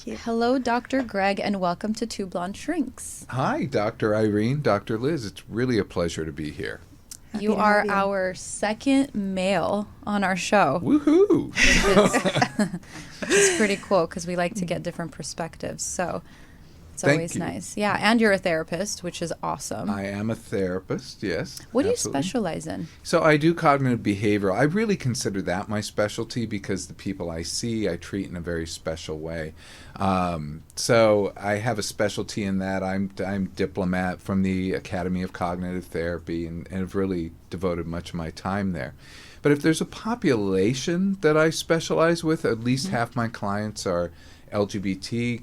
Thank you. Hello, Dr. Greg, and welcome to Two Blonde Shrinks. Hi, Dr. Irene, Dr. Liz. It's really a pleasure to be here. Happy You to are have you. our second male on our show, Woohoo! which is pretty cool because we like to get different perspectives. So it's Thank always you. nice. Yeah, and you're a therapist, which is awesome. I am a therapist, yes. What do you absolutely. specialize in? So I do cognitive behavioral. I really consider that my specialty because the people I see, I treat in a very special way. So I have a specialty in that. I'm diplomat from the Academy of Cognitive Therapy and have really devoted much of my time there. But if there's a population that I specialize with, at least half my clients are LGBTQ.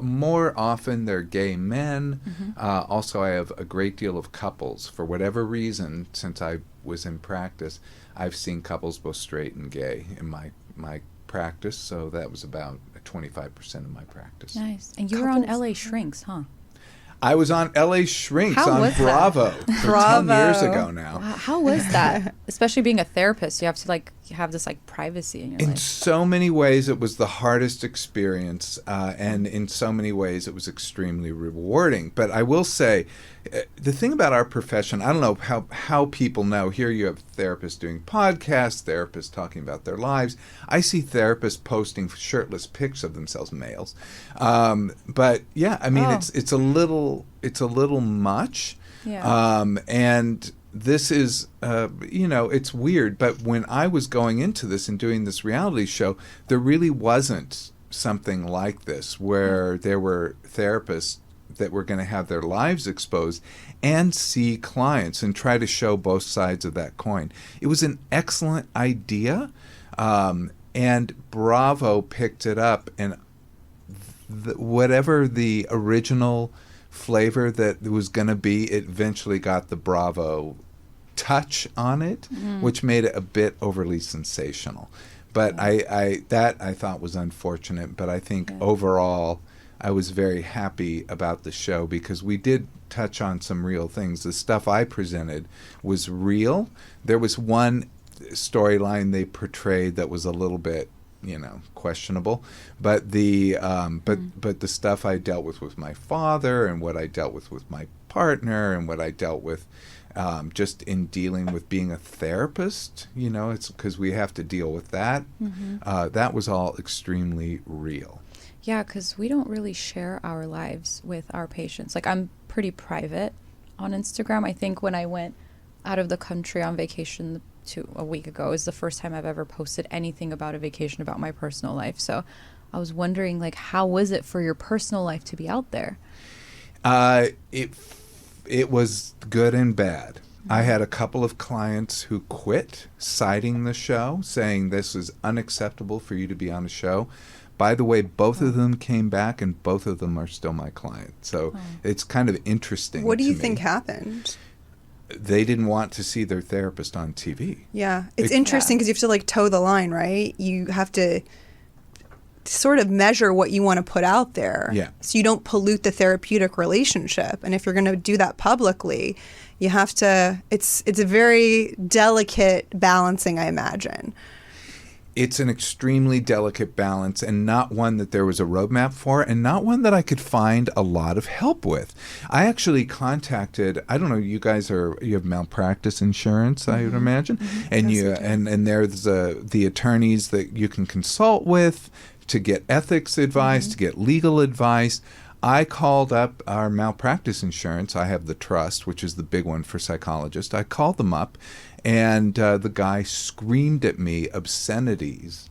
More often they're gay men. Also, I have a great deal of couples. For whatever reason, since I was in practice, I've seen couples both straight and gay in my practice. So that was about 25% of my practice. Nice. And you were on Couples. LA Shrinks, huh? I was on LA Shrinks How on was that? Bravo for 10 years ago now. Wow, how was that? Especially being a therapist, you have to have this privacy in your In life. so many ways, it was the hardest experience, and in so many ways, it was extremely rewarding. But I will say, the thing about our profession, I don't know how people know. Here you have therapists doing podcasts, therapists talking about their lives. I see therapists posting shirtless pics of themselves, males. But yeah, I mean, it's a little much. Yeah. And this is, it's weird, but when I was going into this and doing this reality show, there really wasn't something like this where there were therapists that were going to have their lives exposed and see clients and try to show both sides of that coin. It was an excellent idea, and Bravo picked it up, and whatever the original flavor that was going to be, it eventually got the Bravo touch on it, which made it a bit overly sensational. But I thought was unfortunate, but I think overall I was very happy about the show because we did touch on some real things. The stuff I presented was real. There was one storyline they portrayed that was a little bit questionable, but the but the stuff I dealt with my father and what I dealt with my partner and what I dealt with just in dealing with being a therapist, it's because we have to deal with that. That was all extremely real. Yeah, because we don't really share our lives with our patients. I'm pretty private on Instagram. I think when I went out of the country on vacation a week ago is the first time I've ever posted anything about a vacation about my personal life. So I was wondering, how was it for your personal life to be out there? It was good and bad. I had a couple of clients who quit citing the show, saying this is unacceptable for you to be on a show. By the way, both of them came back, and both of them are still my clients. So it's kind of interesting. What do you to me. think happened? They didn't want to see their therapist on TV. Yeah, it's interesting because you have to toe the line, right? You have to sort of measure what you want to put out there, so you don't pollute the therapeutic relationship. And if you're going to do that publicly, you have to. It's a very delicate balancing, I imagine. It's an extremely delicate balance, and not one that there was a roadmap for, and not one that I could find a lot of help with. I actually contacted, I don't know, you have malpractice insurance, I would imagine, and Yes, and there's the attorneys that you can consult with to get ethics advice, to get legal advice. I called up our malpractice insurance. I have the trust, which is the big one for psychologists. I called them up, and the guy screamed at me obscenities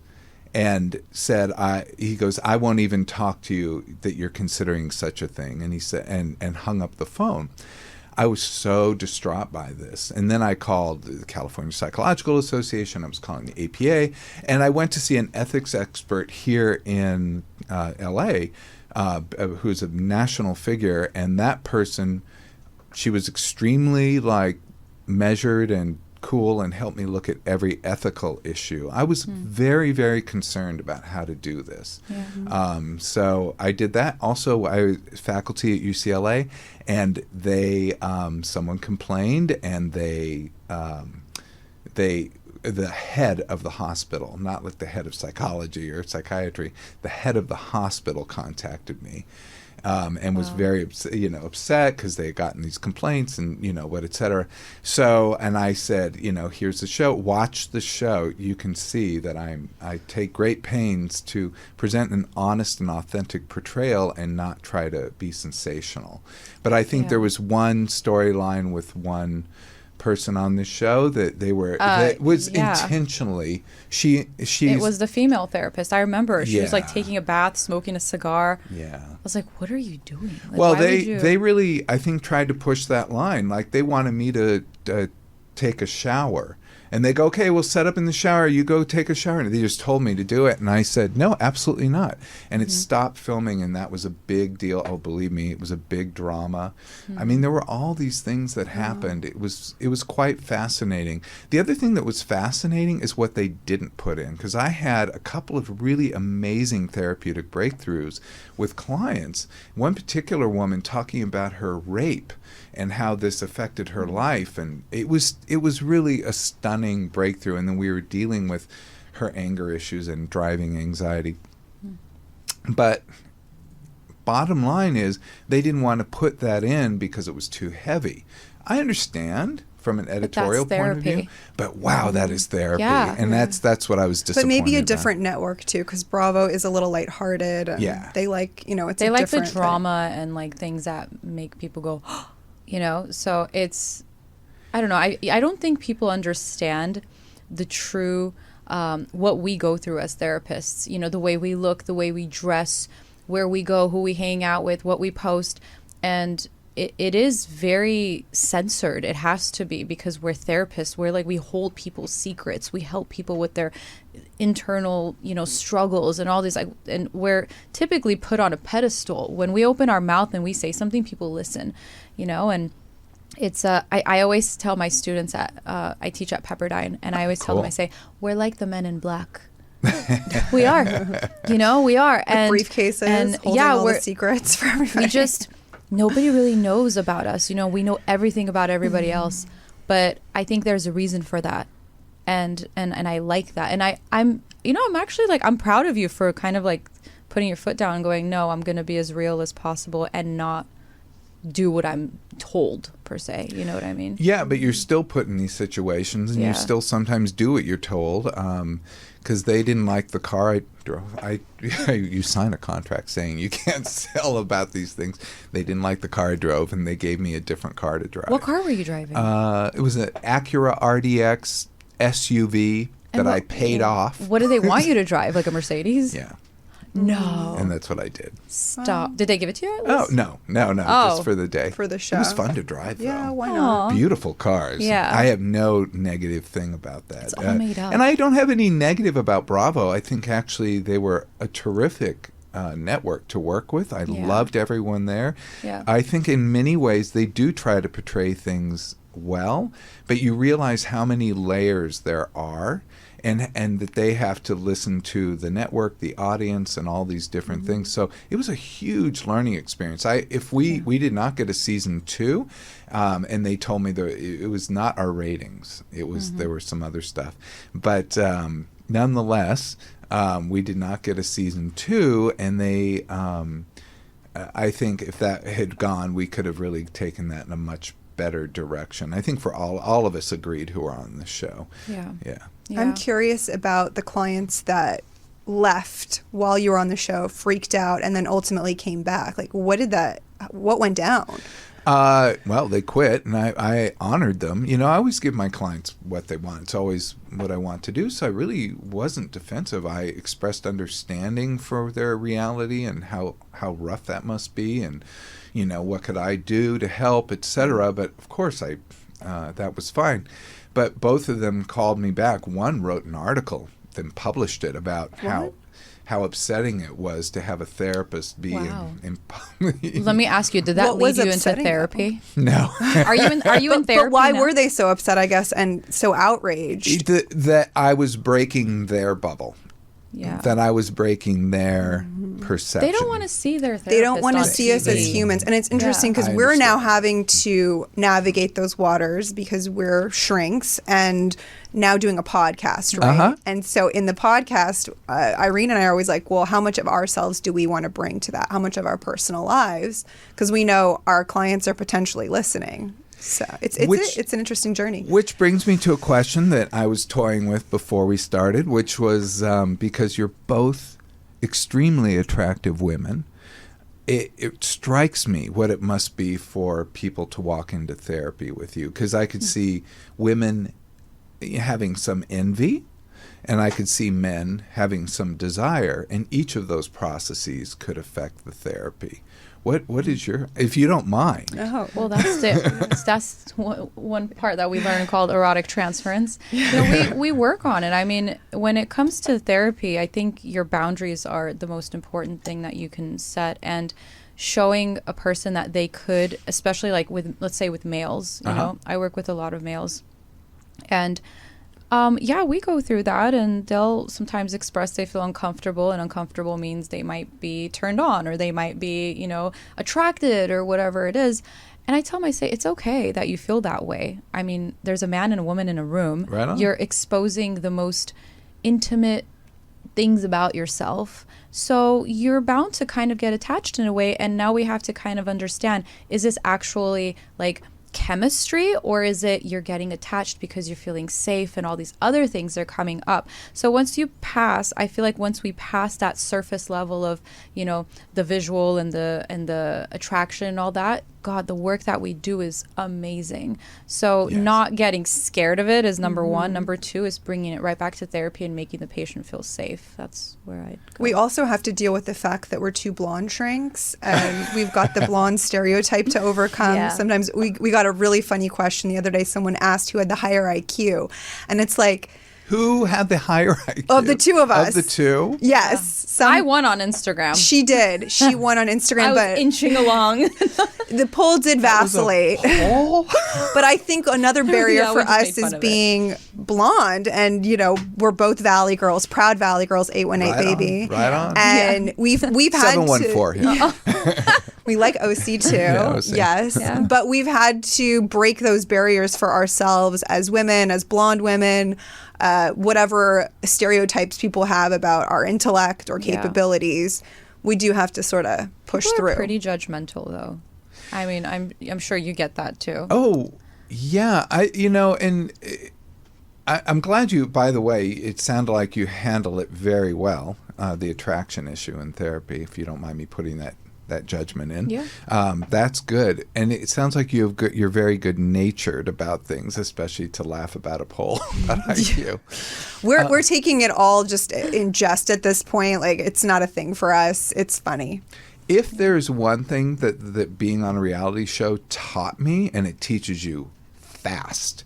and said, he goes, I won't even talk to you that you're considering such a thing. And he said, and hung up the phone. I was so distraught by this. And then I called the California Psychological Association. I was calling the APA. And I went to see an ethics expert here in L.A., who's a national figure. And that person, she was extremely measured and cool and helped me look at every ethical issue. I was very, very concerned about how to do this. So I did that. Also, I was faculty at UCLA, and they someone complained, and they the head of the hospital, not like the head of psychology or psychiatry, the head of the hospital contacted me. And was very upset because they had gotten these complaints and et cetera. So, and I said, here's the show. Watch the show. You can see that I take great pains to present an honest and authentic portrayal and not try to be sensational. But I think there was one storyline with one person on the show that was intentionally it was the female therapist. I remember she was like taking a bath, smoking a cigar. I was like, what are you doing? Like, well, they really, I think, tried to push that line. Like, they wanted me to take a shower. And they go, okay, we'll set up in the shower. You go take a shower. And they just told me to do it. And I said, no, absolutely not. And it stopped filming, and that was a big deal. Oh, believe me, it was a big drama. I mean, there were all these things that happened. It was quite fascinating. The other thing that was fascinating is what they didn't put in, because I had a couple of really amazing therapeutic breakthroughs with clients. One particular woman talking about her rape and how this affected her life, and it was really a stunning breakthrough. And then we were dealing with her anger issues and driving anxiety. But bottom line is, they didn't want to put that in because it was too heavy. I understand from an editorial point of view, but wow, that is therapy. And that's what I was disappointed. But maybe a different network too, because Bravo is a little lighthearted. And they like, it's they like the drama and like things that make people go, so it's, I don't know. I don't think people understand the true, what we go through as therapists, the way we look, the way we dress, where we go, who we hang out with, what we post. And it is very censored. It has to be, because we're therapists. We hold people's secrets. We help people with their internal, struggles and all these, and we're typically put on a pedestal. When we open our mouth and we say something, people listen, and it's, I always tell my students I teach at Pepperdine, and I always tell them, I say, we're like the Men in Black. We are, we are. And briefcases and holding all the secrets for everybody. Nobody really knows about us. We know everything about everybody else, but I think there's a reason for that. And I like that. And I'm actually I'm proud of you for kind of like putting your foot down and going, no, I'm going to be as real as possible and not do what I'm told, per se. You know what I mean? Yeah, but you're still put in these situations, and you still sometimes do what you're told, because they didn't like the car I drove. You sign a contract saying you can't sell about these things. They didn't like the car I drove, and they gave me a different car to drive. What car were you driving? It was an Acura RDX SUV that I paid off. What do they want you to drive? Like a Mercedes? Yeah. No. And that's what I did. Stop. Did they give it to you? Oh, no. Just for the day. For the show. It was fun to drive, though. Yeah, why not? Beautiful cars. Yeah. I have no negative thing about that. It's all made up. And I don't have any negative about Bravo. I think actually they were a terrific network to work with. I loved everyone there. Yeah. I think in many ways they do try to portray things well, but you realize how many layers there are. And that they have to listen to the network, the audience, and all these different things. So it was a huge learning experience. If we did not get a season 2, and they told me that it was not our ratings. It was there was some other stuff, but nonetheless, we did not get a season 2, and they. I think if that had gone, we could have really taken that in a much better direction. I think for all of us agreed who are on the show. Yeah. I'm curious about the clients that left while you were on the show, freaked out, and then ultimately came back. Like, what went down? Well, they quit, and I honored them. I always give my clients what they want. It's always what I want to do, so I really wasn't defensive. I expressed understanding for their reality and how rough that must be, and what could I do to help, etc. But of course, that was fine. But both of them called me back. One wrote an article, then published it about how upsetting it was to have a therapist be in Let me ask you, did that lead you into therapy? No. Are you in therapy? But why were they so upset, I guess, and so outraged? That I was breaking their bubble. Yeah. That I was breaking their perception. They don't want to see their therapist. They don't want to on see us TV. as humans. And it's interesting because we're now having to navigate those waters because we're shrinks and now doing a podcast, right? And so in the podcast, Irene and I are always like, well, how much of ourselves do we want to bring to that? How much of our personal lives? Because we know our clients are potentially listening. So it's an interesting journey. Which brings me to a question that I was toying with before we started, which was because you're both extremely attractive women, it strikes me what it must be for people to walk into therapy with you, because I could see women having some envy and I could see men having some desire, and each of those processes could affect the therapy. What is your, if you don't mind? Oh, well, that's one part that we learn called erotic transference. You know, we work on it. I mean, when it comes to therapy, I think your boundaries are the most important thing that you can set, and showing a person that they could, especially like with, let's say with males, you know, I work with a lot of males, and we go through that, and they'll sometimes express they feel uncomfortable, and uncomfortable means they might be turned on, or they might be, you know, attracted, or whatever it is. And I tell them, I say, it's okay that you feel that way. I mean, there's a man and a woman in a room. Right on. You're exposing the most intimate things about yourself. So you're bound to kind of get attached in a way. And now we have to kind of understand, is this actually like chemistry, or is it you're getting attached because you're feeling safe and all these other things are coming up? So once you pass, I feel like once we pass that surface level of, you know, the visual and the attraction and all that, God, the work that we do is amazing. So not getting scared of it is number one. Number two is bringing it right back to therapy and making the patient feel safe. That's where I'd go. We also have to deal with the fact that we're two blonde shrinks, and we've got the blonde stereotype to overcome. Sometimes we got a really funny question the other day. Someone asked who had the higher IQ, and it's like, who had the higher IQ? Of the two of us. Of the two? Yes. I won on Instagram. She did. She won on Instagram. I was inching along. The poll did vacillate. But I think another barrier for us is being blonde. And, you know, we're both Valley girls, proud Valley girls, 818 baby. Right on. And we've had 714, yeah. We like OC too. OC. Yes. Yeah. But we've had to break those barriers for ourselves as women, as blonde women, whatever stereotypes people have about our intellect or capabilities. We do have to sort of push people through. Are pretty judgmental, though. I mean, I'm sure you get that too. Oh, yeah. I'm glad you, by the way, it sounded like you handle it very well, the attraction issue in therapy, if you don't mind me putting that judgment in. Yeah. That's good. And it sounds like you're very good-natured about things, especially to laugh about a poll about IQ. We're taking it all just in jest at this point. Like, it's not a thing for us. It's funny. If there's one thing that being on a reality show taught me, and it teaches you fast,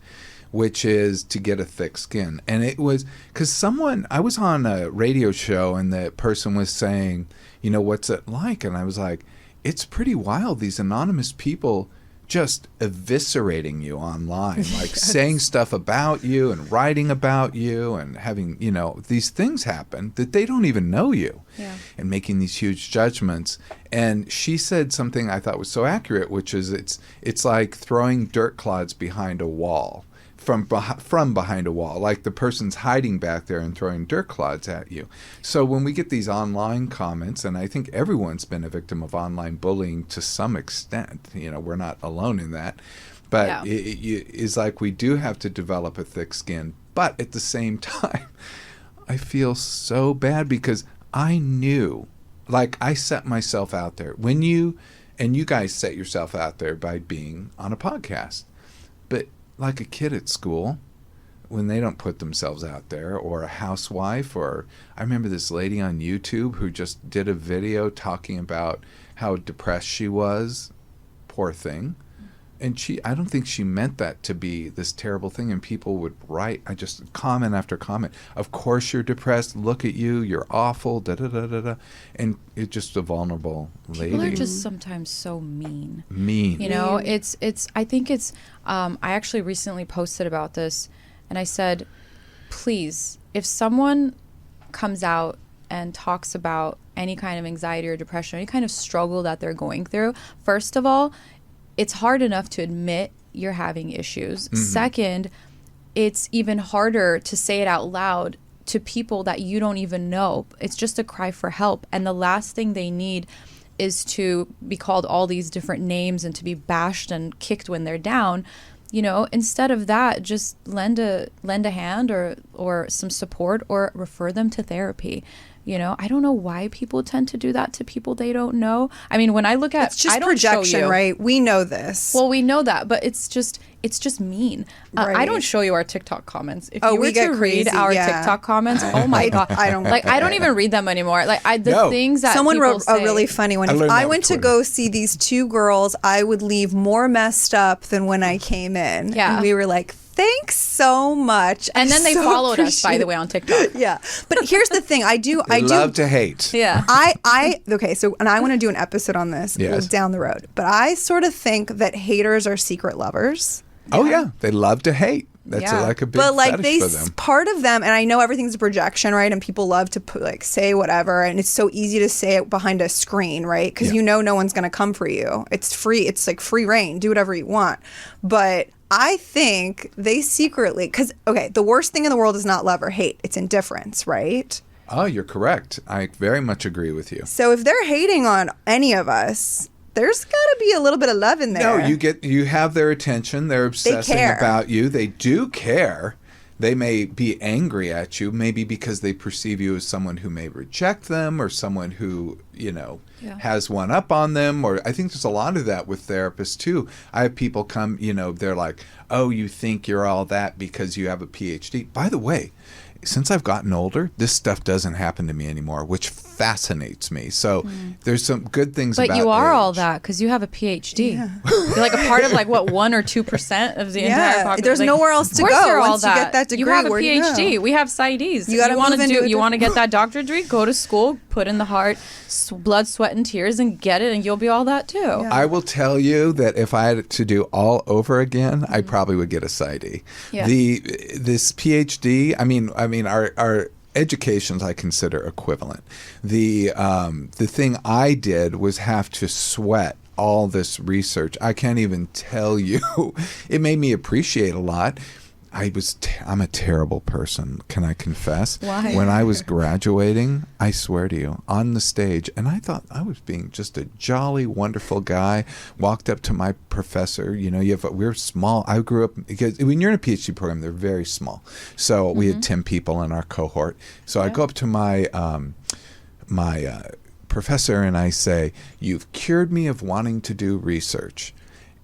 which is to get a thick skin. And it was because I was on a radio show, and the person was saying, you know, what's it like? And I was like, it's pretty wild. These anonymous people just eviscerating you online, like saying stuff about you and writing about you and having, you know, these things happen that they don't even know you, and making these huge judgments. And she said something I thought was so accurate, which is it's like throwing dirt clods behind a wall. From behind a wall, like the person's hiding back there and throwing dirt clods at you. So when we get these online comments, and I think everyone's been a victim of online bullying to some extent, you know, we're not alone in that, but it's like we do have to develop a thick skin. But at the same time, I feel so bad because I knew, like, I set myself out there. And you guys set yourself out there by being on a podcast. But like a kid at school, when they don't put themselves out there, or a housewife, or I remember this lady on YouTube who just did a video talking about how depressed she was, poor thing. And I don't think she meant that to be this terrible thing. And people would write, I just comment after comment. Of course you're depressed. Look at you. You're awful. Da da da da da. And it's just a vulnerable lady. People are just sometimes so mean. You know, it's. I think it's. I actually recently posted about this, and I said, please, if someone comes out and talks about any kind of anxiety or depression, any kind of struggle that they're going through, first of all, it's hard enough to admit you're having issues. Second, it's even harder to say it out loud to people that you don't even know. It's just a cry for help. And the last thing they need is to be called all these different names and to be bashed and kicked when they're down. You know, instead of that, just lend a hand or some support, or refer them to therapy. You know, I don't know why people tend to do that to people they don't know. I mean, when I look at, it's just I don't projection, show you, right? We know this. Well, we know that, but it's just mean. Right. I don't show you our TikTok comments. If Oh, you were we get to crazy, read our yeah. TikTok comments, oh my God. I don't like, I don't even read them anymore. Like, things that someone people wrote say, a really funny one. I If learned I that went with to Twitter. go see these two girls, I would leave more messed up than when I came in. Yeah. And we were like, thanks so much. And then they so followed us, by the appreciate way, on TikTok. Yeah. But here's the thing. I do love to hate. Yeah. Okay, so, and I want to do an episode on this Yes. down the road, but I sort of think that haters are secret lovers. Oh yeah, they love to hate. That's Yeah. like a big But like fetish for them. part of them, and I know everything's a projection, right? And people love to say whatever, and it's so easy to say it behind a screen, right? Because Yeah. you know no one's going to come for you. It's free. It's like free reign. Do whatever you want. But I think they secretly, because okay, the worst thing in the world is not love or hate. It's indifference, right? Oh, you're correct. I very much agree with you. So if they're hating on any of us, there's got to be a little bit of love in there. No, you have their attention. They're obsessing care. about you. They do care. They may be angry at you, maybe because they perceive you as someone who may reject them, or someone who, has one up on them. Or I think there's a lot of that with therapists too. I have people come, they're like, oh, you think you're all that because you have a PhD. By the way, since I've gotten older, this stuff doesn't happen to me anymore, which fascinates me. So there's some good things about But you are age. all that because you have a PhD. Yeah. You're like a part of 1 or 2% of the entire population. There's nowhere else to go once you get that degree. You have a where do you PhD. go? We have PsyDs. You gotta move into You want to get that doctorate degree? Go to school, put in the heart, blood, sweat, and tears, and get it, and you'll be all that too. Yeah. I will tell you that if I had to do all over again, I probably would get a PsyD. Yeah. This PhD, I mean, our educations I consider equivalent. The thing I did was have to sweat all this research. I can't even tell you. It made me appreciate a lot. I'm a terrible person, can I confess? Why? When I was graduating, I swear to you, on the stage, and I thought I was being just a jolly, wonderful guy, walked up to my professor, we're small. I grew up, because when you're in a PhD program, they're very small. So we had 10 people in our cohort. So I go up to my professor and I say, "You've cured me of wanting to do research."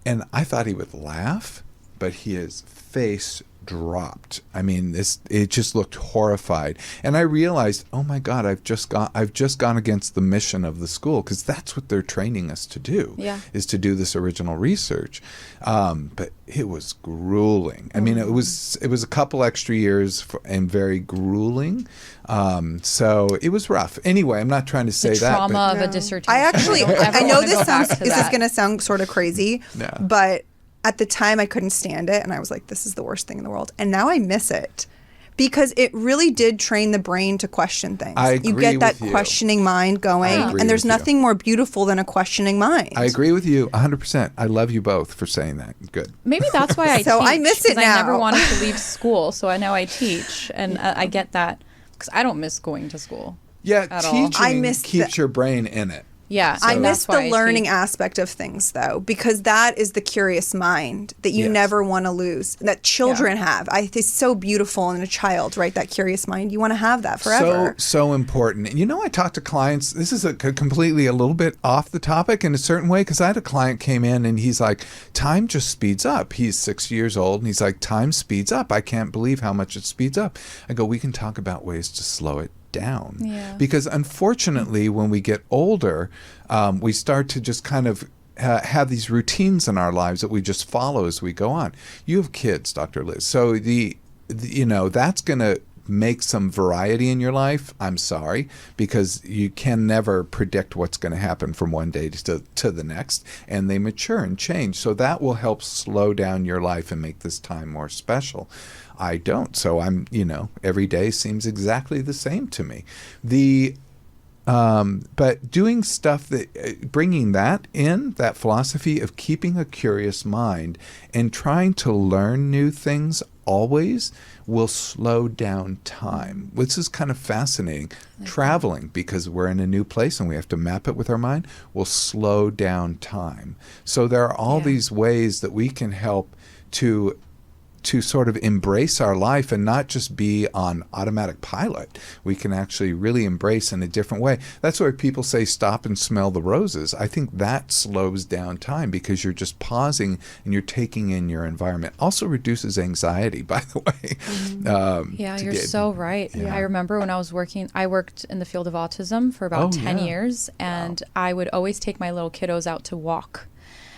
And I thought he would laugh, but his face dropped. I mean, it just looked horrified. And I realized, oh my God, I've just gone against the mission of the school, because that's what they're training us to do, is to do this original research. But it was grueling. I mean, it was a couple extra years and very Mm. grueling. So it was rough. Anyway, I'm not trying to say The that. trauma But of a dissertation. I actually, I know this is going to sound sort of crazy, Yeah. but at the time I couldn't stand it, and I was like, this is the worst thing in the world. And now I miss it, because it really did train the brain to question things. I agree you get that with you. questioning mind going, I agree and there's with you. nothing more beautiful than a questioning mind. I agree with you 100%. I love you both for saying that. Good. Maybe that's why I So teach. I miss it 'cause I never now. wanted to leave school, so now I teach, and I get that because I don't miss going to school. Yeah, At all. teaching I miss keeps your brain in it. Yeah, I so miss that's why the I learning teach. aspect of things, though, because that is the curious mind that you Yes. never want to lose, that children have. It's so beautiful in a child, right? That curious mind. You want to have that forever. So important. And I talk to clients. This is completely a little bit off the topic in a certain way, because I had a client came in and he's like, time just speeds up. He's 6 years old and he's like, time speeds up. I can't believe how much it speeds up. I go, we can talk about ways to slow it down. Yeah. Because unfortunately, when we get older, we start to just kind of have these routines in our lives that we just follow as we go on. You have kids, Dr. Liz. So that's going to make some variety in your life. I'm sorry, because you can never predict what's going to happen from one day to the next, and they mature and change. So that will help slow down your life and make this time more special. I don't. So I'm, every day seems exactly the same to me. But doing stuff that, bringing that in, that philosophy of keeping a curious mind and trying to learn new things always will slow down time. This is kind of fascinating. Traveling, because we're in a new place and we have to map it with our mind, will slow down time. So there are all these ways that we can help to sort of embrace our life and not just be on automatic pilot. We can actually really embrace in a different way. That's why people say stop and smell the roses. I think that slows down time because you're just pausing and you're taking in your environment. Also reduces anxiety, by the way. You're so right. Yeah. I remember when I worked in the field of autism for about 10 years, and I would always take my little kiddos out to walk.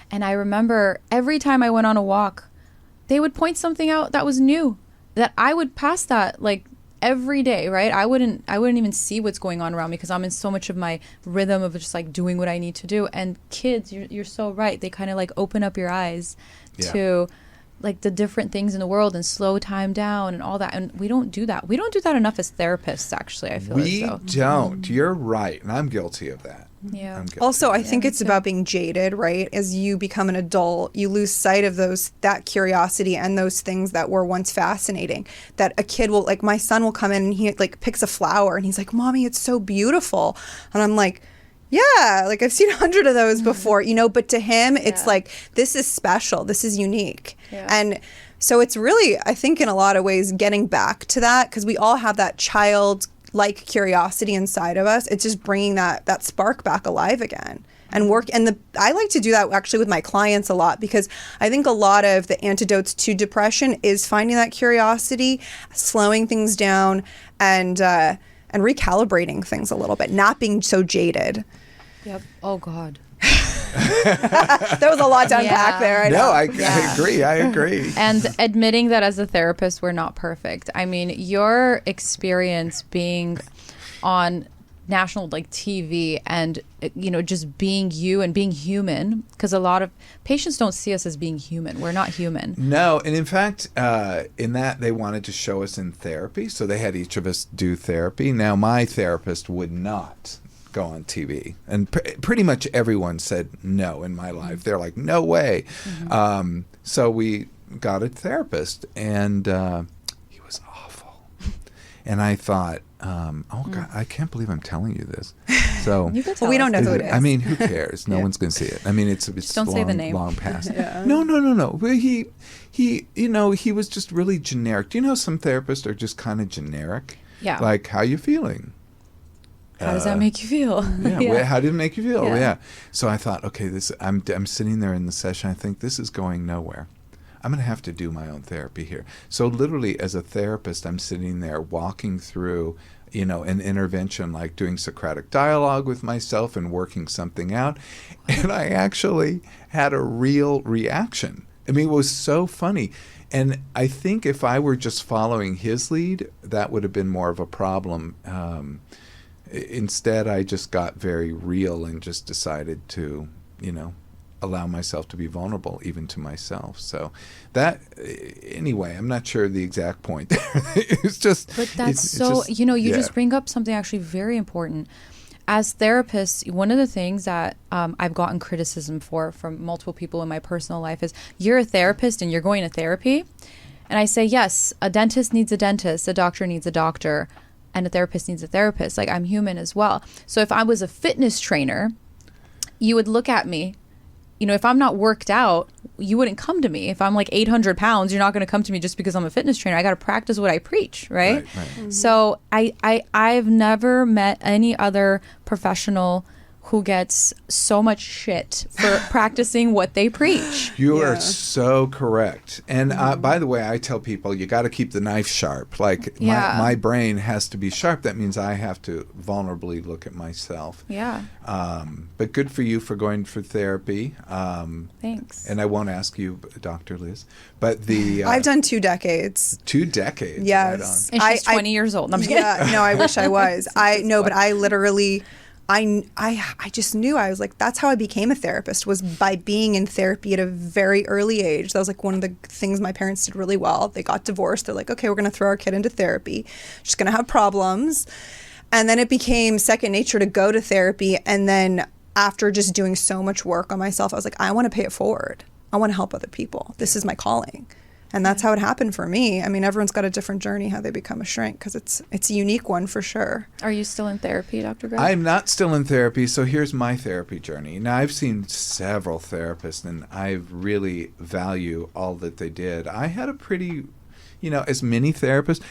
And I remember every time I went on a walk, they would point something out that was new, that I would pass that like every day, right? I wouldn't even see what's going on around me because I'm in so much of my rhythm of just like doing what I need to do. And kids, you're so right. They kind of like open up your eyes to like the different things in the world and slow time down and all that. And we don't do that. We don't do that enough as therapists, actually, I feel we as though. Don't. You're right. And I'm guilty of that. Yeah. Also, I think it's about being jaded, right? As you become an adult, you lose sight of that curiosity and those things that were once fascinating. That a kid will, like my son will come in and he like picks a flower and he's like, "Mommy, it's so beautiful." And I'm like, yeah, like I've seen 100 of those before, but to him, it's like, this is special. This is unique. Yeah. And so it's really, I think in a lot of ways, getting back to that, because we all have that childlike curiosity inside of us. It's just bringing that spark back alive again and work. And I like to do that actually with my clients a lot, because I think a lot of the antidotes to depression is finding that curiosity, slowing things down, and recalibrating things a little bit, not being so jaded. Yep. Oh, God. That was a lot to unpack there. I agree. And admitting that as a therapist, we're not perfect. I mean, your experience being on national TV and just being you and being human, because a lot of patients don't see us as being human. We're not human. No, and in fact, in that they wanted to show us in therapy, so they had each of us do therapy. Now, my therapist would not go on TV, and pretty much everyone said no in my life. They're like, no way. So we got a therapist, and he was awful. And I thought, oh God, I can't believe I'm telling you this. So we don't know who it is. I mean, who cares? No one's going to see it. I mean, it's don't say the name. Long past. No. But he was just really generic. Do you know some therapists are just kind of generic? Yeah. Like, how you feeling? How does that make you feel? How did it make you feel? Yeah. So I thought, okay, I'm sitting there in the session. I think this is going nowhere. I'm going to have to do my own therapy here. So literally, as a therapist, I'm sitting there walking through, an intervention, like doing Socratic dialogue with myself and working something out. And I actually had a real reaction. I mean, it was so funny. And I think if I were just following his lead, that would have been more of a problem. Instead, I just got very real and just decided to, allow myself to be vulnerable, even to myself. So that, anyway, I'm not sure the exact point there. It's just... But that's you just bring up something actually very important. As therapists, one of the things that I've gotten criticism from multiple people in my personal life is, you're a therapist and you're going to therapy. And I say, yes, a dentist needs a dentist, a doctor needs a doctor, and a therapist needs a therapist. Like, I'm human as well. So if I was a fitness trainer, you would look at me. If I'm not worked out, you wouldn't come to me. If I'm like 800 pounds, you're not going to come to me just because I'm a fitness trainer. I got to practice what I preach, right? Mm-hmm. So I've never met any other professional who gets so much shit for practicing what they preach. You are so correct. And by the way, I tell people, you got to keep the knife sharp. Like, my brain has to be sharp. That means I have to vulnerably look at myself. Yeah. But good for you for going for therapy. Thanks. And I won't ask you, Dr. Liz, but I've done 2 decades. 2 decades. Yes. Right on. And she's 20 years old. I wish I was. But I literally... I just knew. I was like, that's how I became a therapist, was by being in therapy at a very early age. That was like one of the things my parents did really well. They got divorced. They're like, okay, we're going to throw our kid into therapy. She's going to have problems. And then it became second nature to go to therapy. And then after just doing so much work on myself, I was like, I want to pay it forward. I want to help other people. This is my calling. And that's how it happened for me. I mean, everyone's got a different journey how they become a shrink, because it's a unique one for sure. Are you still in therapy, Dr. Greg? I'm not still in therapy, so here's my therapy journey. Now, I've seen several therapists, and I really value all that they did. I had a pretty, as many therapists,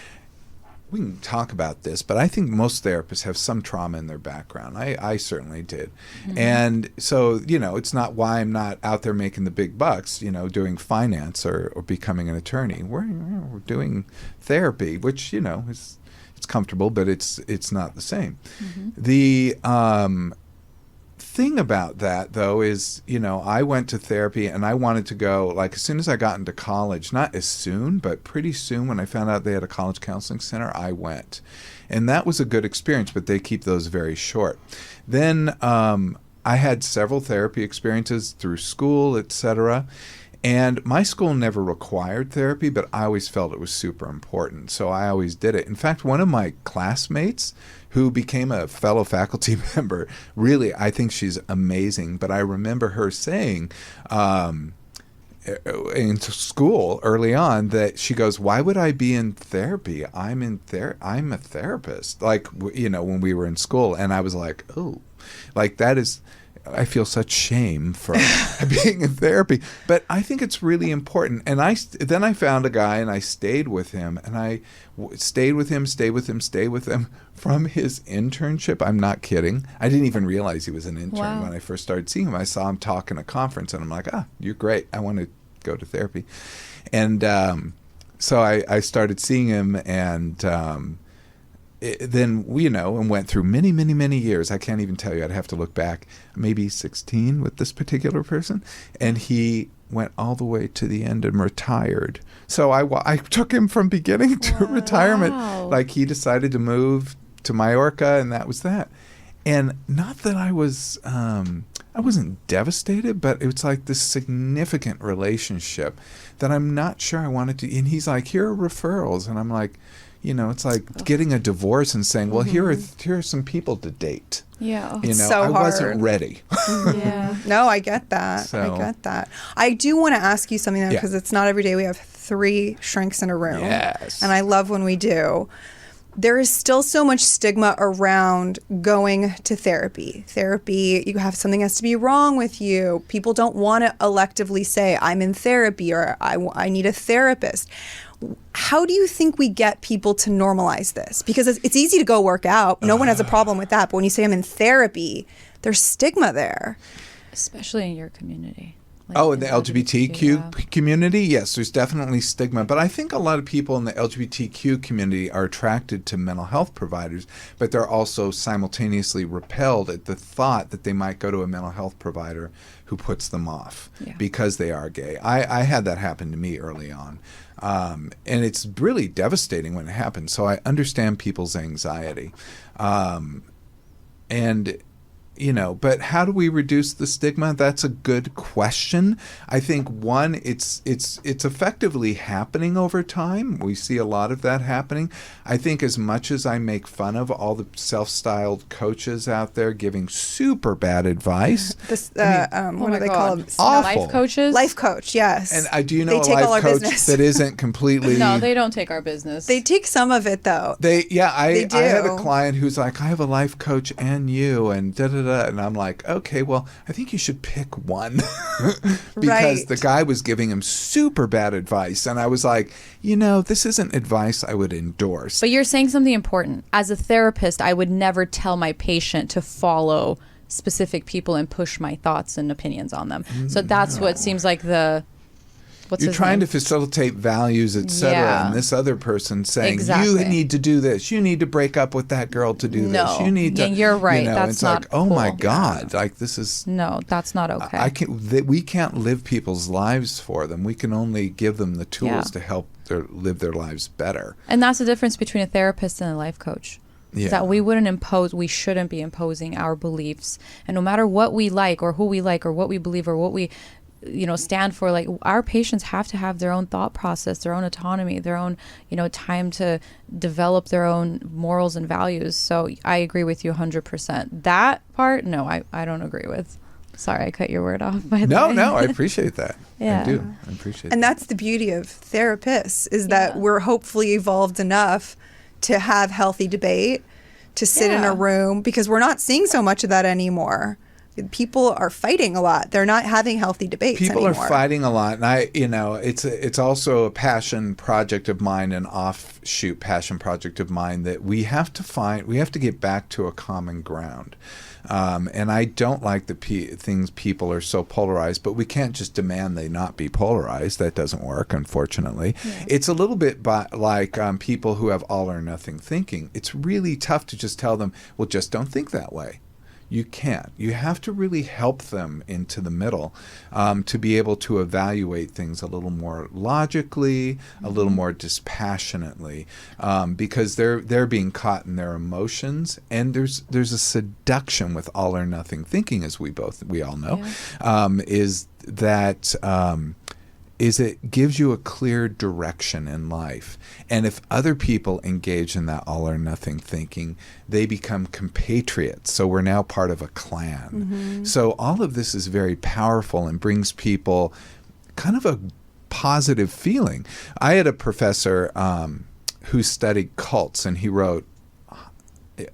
we can talk about this, but I think most therapists have some trauma in their background. I certainly did. Mm-hmm. And so, it's not why I'm not out there making the big bucks, doing finance or becoming an attorney. We're doing therapy, which, it's comfortable, but it's not the same. Mm-hmm. The thing about that, though, is, I went to therapy and I wanted to go, like, as soon as I got into college, not as soon, but pretty soon when I found out they had a college counseling center, I went. And that was a good experience, but they keep those very short. Then I had several therapy experiences through school, etc. And my school never required therapy, but I always felt it was super important. So I always did it. In fact, one of my classmates who became a fellow faculty member, really, I think she's amazing. But I remember her saying in school early on that she goes, why would I be in therapy? I'm a therapist. Like, when we were in school. And I was like, oh, like that is... I feel such shame for being in therapy, but I think it's really important. And then I found a guy and I stayed with him, and I stayed with him from his internship. I'm not kidding. I didn't even realize he was an intern when I first started seeing him. I saw him talk in a conference, and I'm like, you're great. I want to go to therapy. And so I started seeing him, and then, and went through many, many, many years. I can't even tell you. I'd have to look back. Maybe 16 with this particular person. And he went all the way to the end and retired. So I took him from beginning to retirement. Like, he decided to move to Mallorca, and that was that. And not that I wasn't devastated, but it was like this significant relationship that I'm not sure I wanted to. And he's like, here are referrals. And I'm like, it's like getting a divorce and saying, well, here are some people to date. Yeah. So I hard. wasn't ready. Yeah. No, I get that. So. I get that. I do want to ask you something, though, because it's not every day we have 3 shrinks in a room. Yes. And I love when we do. There is still so much stigma around going to therapy. You have something has to be wrong with you. People don't want to electively say, I'm in therapy, or I need a therapist. How do you think we get people to normalize this? Because it's easy to go work out. No one has a problem with that. But when you say I'm in therapy, there's stigma there. Especially in your community. In the LGBTQ community? Yes, there's definitely stigma. But I think a lot of people in the LGBTQ community are attracted to mental health providers, but they're also simultaneously repelled at the thought that they might go to a mental health provider who puts them off because they are gay. I had that happen to me early on. And it's really devastating when it happens. So I understand people's anxiety. But how do we reduce the stigma? That's a good question. I think, one, it's effectively happening over time. We see a lot of that happening. I think as much as I make fun of all the self-styled coaches out there giving super bad advice. What do they call them? Awful. Life coaches? Life coach, yes. And do you know a life coach that isn't completely... No, they don't take our business. They take some of it, though. They do. I had a a client who's like, I have a life coach and you, and da-da-da. And I'm like, okay, well, I think you should pick one. Because the guy was giving him super bad advice. And I was like, this isn't advice I would endorse. But you're saying something important. As a therapist, I would never tell my patient to follow specific people and push my thoughts and opinions on them. So that's what seems like you're trying to facilitate values, etc. And this other person saying, you need to do this. You need to break up with that girl to do this. You need to. You're right. That's it's not like, oh my God, like this is. No, that's not okay. We can't live people's lives for them. We can only give them the tools to help live their lives better. And that's the difference between a therapist and a life coach. Yeah. That we shouldn't be imposing our beliefs. And no matter what we like or who we like or what we believe or what we stand for. Like, our patients have to have their own thought process, their own autonomy, their own, time to develop their own morals and values. So I agree with you 100%. That part, no, I don't agree with. Sorry, I cut your word off. By the way. No, I appreciate that. Yeah. I do. I appreciate and that. that's the beauty of therapists, is that we're hopefully evolved enough to have healthy debate, to sit in a room, because we're not seeing so much of that anymore. People are fighting a lot. They're not having healthy debates People anymore. are fighting a lot, and it's also a passion project of mine, an offshoot passion project of mine, that we have to get back to a common ground. And I don't like the things people are so polarized, but we can't just demand they not be polarized. That doesn't work, unfortunately. Yeah. It's a little bit like people who have all or nothing thinking. It's really tough to just tell them, well, just don't think that way. You can't. You have to really help them into the middle to be able to evaluate things a little more logically, a little more dispassionately, because they're being caught in their emotions, and there's a seduction with all or nothing thinking, as we all know, is it gives you a clear direction in life. And if other people engage in that all or nothing thinking, they become compatriots. So we're now part of a clan. Mm-hmm. So all of this is very powerful and brings people kind of a positive feeling. I had a professor who studied cults, and he wrote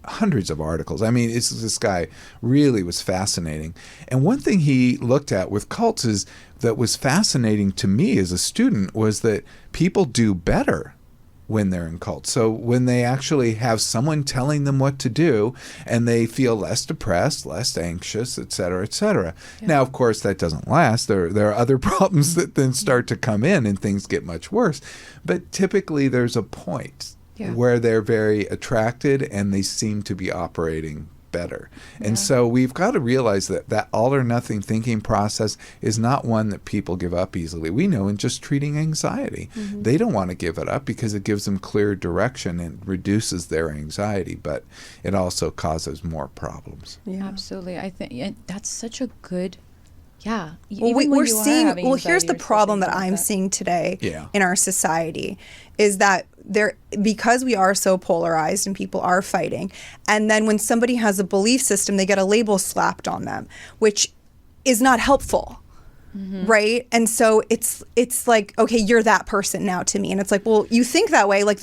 hundreds of articles. I mean, this guy really was fascinating. And one thing he looked at with cults that was fascinating to me as a student was that people do better when they're in cults. So when they actually have someone telling them what to do, and they feel less depressed, less anxious, et cetera, et cetera. Yeah. Now, of course, that doesn't last. There are other problems that then start to come in, and things get much worse. But typically there's a point where they're very attracted, and they seem to be operating better. And so we've got to realize that all or nothing thinking process is not one that people give up easily. We know in just treating anxiety, they don't want to give it up because it gives them clear direction and reduces their anxiety, but it also causes more problems. Yeah. Absolutely. I think that's such a good Well, here's the problem that I'm seeing today in our society is that because we are so polarized and people are fighting, and then when somebody has a belief system, they get a label slapped on them, which is not helpful. Mm-hmm. Right? And so it's like, okay, you're that person now to me. And it's like, well, you think that way. Like,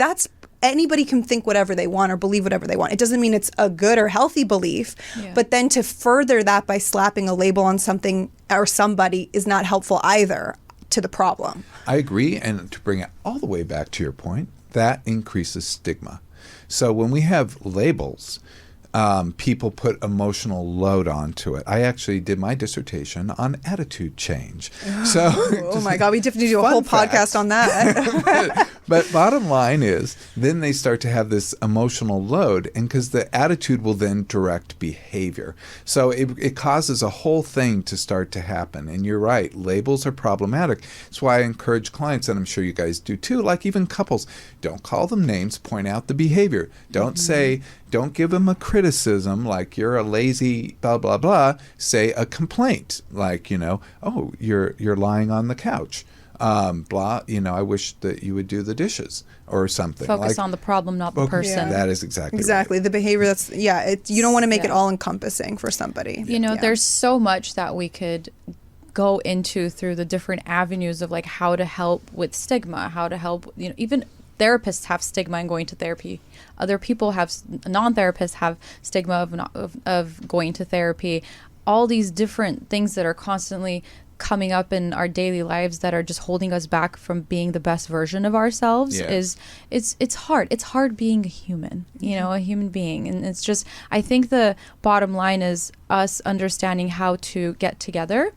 anybody can think whatever they want or believe whatever they want. It doesn't mean it's a good or healthy belief. Yeah. But then to further that by slapping a label on something or somebody is not helpful either to the problem. I agree. And to bring it all the way back to your point, that increases stigma. So when we have labels, people put emotional load onto it. I actually did my dissertation on attitude change. So, oh my God, we have to do a whole podcast on that. But bottom line is, then they start to have this emotional load, and because the attitude will then direct behavior. So it causes a whole thing to start to happen. And you're right, labels are problematic. That's why I encourage clients, and I'm sure you guys do too, like even couples, don't call them names, point out the behavior. Don't give them a criticism like you're a lazy blah, blah, blah. Say a complaint like, oh, you're lying on the couch. Blah, I wish that you would do the dishes or something. Focus on the problem, not the person. Yeah. That is exactly right. The behavior you don't want to make it all encompampassing for somebody. There's so much that we could go into through the different avenues of like how to help with stigma, how to help, even therapists have stigma in going to therapy. Other people non-therapists have stigma of going to therapy. All these different things that are constantly coming up in our daily lives that are just holding us back from being the best version of ourselves it's hard. It's hard being a human, a human being. And it's just, I think the bottom line is us understanding how to get together,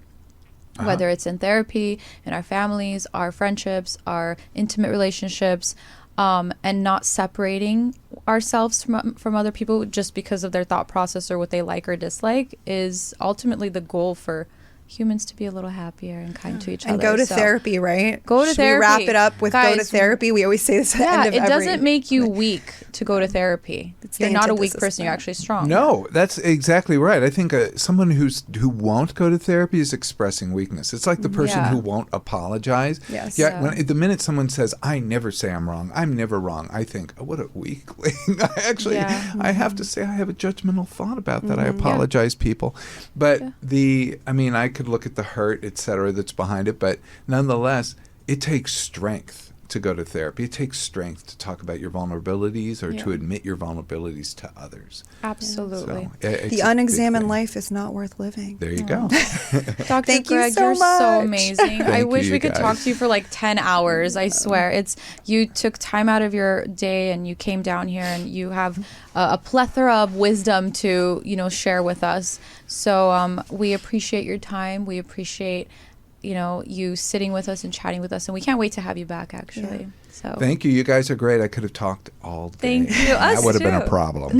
whether it's in therapy, in our families, our friendships, our intimate relationships, and not separating ourselves from other people just because of their thought process or what they like or dislike is ultimately the goal for humans to be a little happier and kind to each other. And go to therapy, right? Go to therapy. We wrap it up with go to therapy. We always say this at the end of every... it doesn't make you weak to go to therapy. You're not a weak person. You're actually strong. No, that's exactly right. I think someone who won't go to therapy is expressing weakness. It's like the person who won't apologize. Yes. The minute someone says, I never say I'm wrong, I'm never wrong, I think, oh, what a weakling. I have to say I have a judgmental thought about that. I apologize, people. But I could look at the hurt, et cetera, that's behind it. But nonetheless, it takes strength to go to therapy. It takes strength to talk about your vulnerabilities or to admit your vulnerabilities to others. Absolutely. So, the unexamined life is not worth living. There you go. Dr. Greg, you're so amazing. I wish we could talk to you for like 10 hours. I swear. You took time out of your day and you came down here and you have a plethora of wisdom to, share with us. So we appreciate your time. We appreciate you sitting with us and chatting with us, and we can't wait to have you back, actually. Yeah. So thank you. You guys are great. I could have talked all day. Thank you. That would have been a problem.